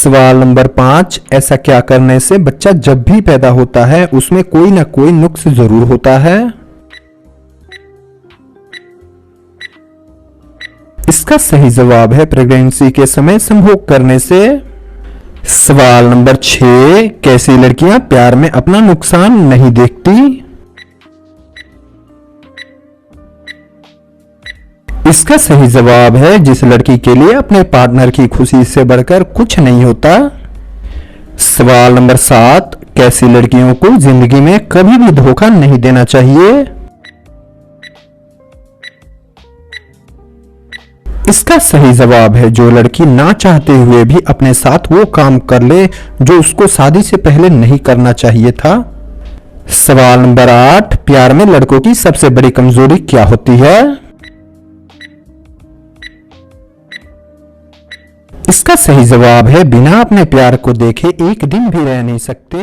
सवाल नंबर 5, ऐसा क्या करने से बच्चा जब भी पैदा होता है उसमें कोई ना कोई नुक्स जरूर होता है? इसका सही जवाब है प्रेगनेंसी के समय संभोग करने से। सवाल नंबर 6, कैसी लड़कियां प्यार में अपना नुकसान नहीं देखती? इसका सही जवाब है जिस लड़की के लिए अपने पार्टनर की खुशी से बढ़कर कुछ नहीं होता। सवाल नंबर 7, कैसी लड़कियों को जिंदगी में कभी भी धोखा नहीं देना चाहिए? इसका सही जवाब है जो लड़की ना चाहते हुए भी अपने साथ वो काम कर ले जो उसको शादी से पहले नहीं करना चाहिए था। सवाल नंबर 8, प्यार में लड़कों की सबसे बड़ी कमजोरी क्या होती है? इसका सही जवाब है बिना अपने प्यार को देखे एक दिन भी रह नहीं सकते।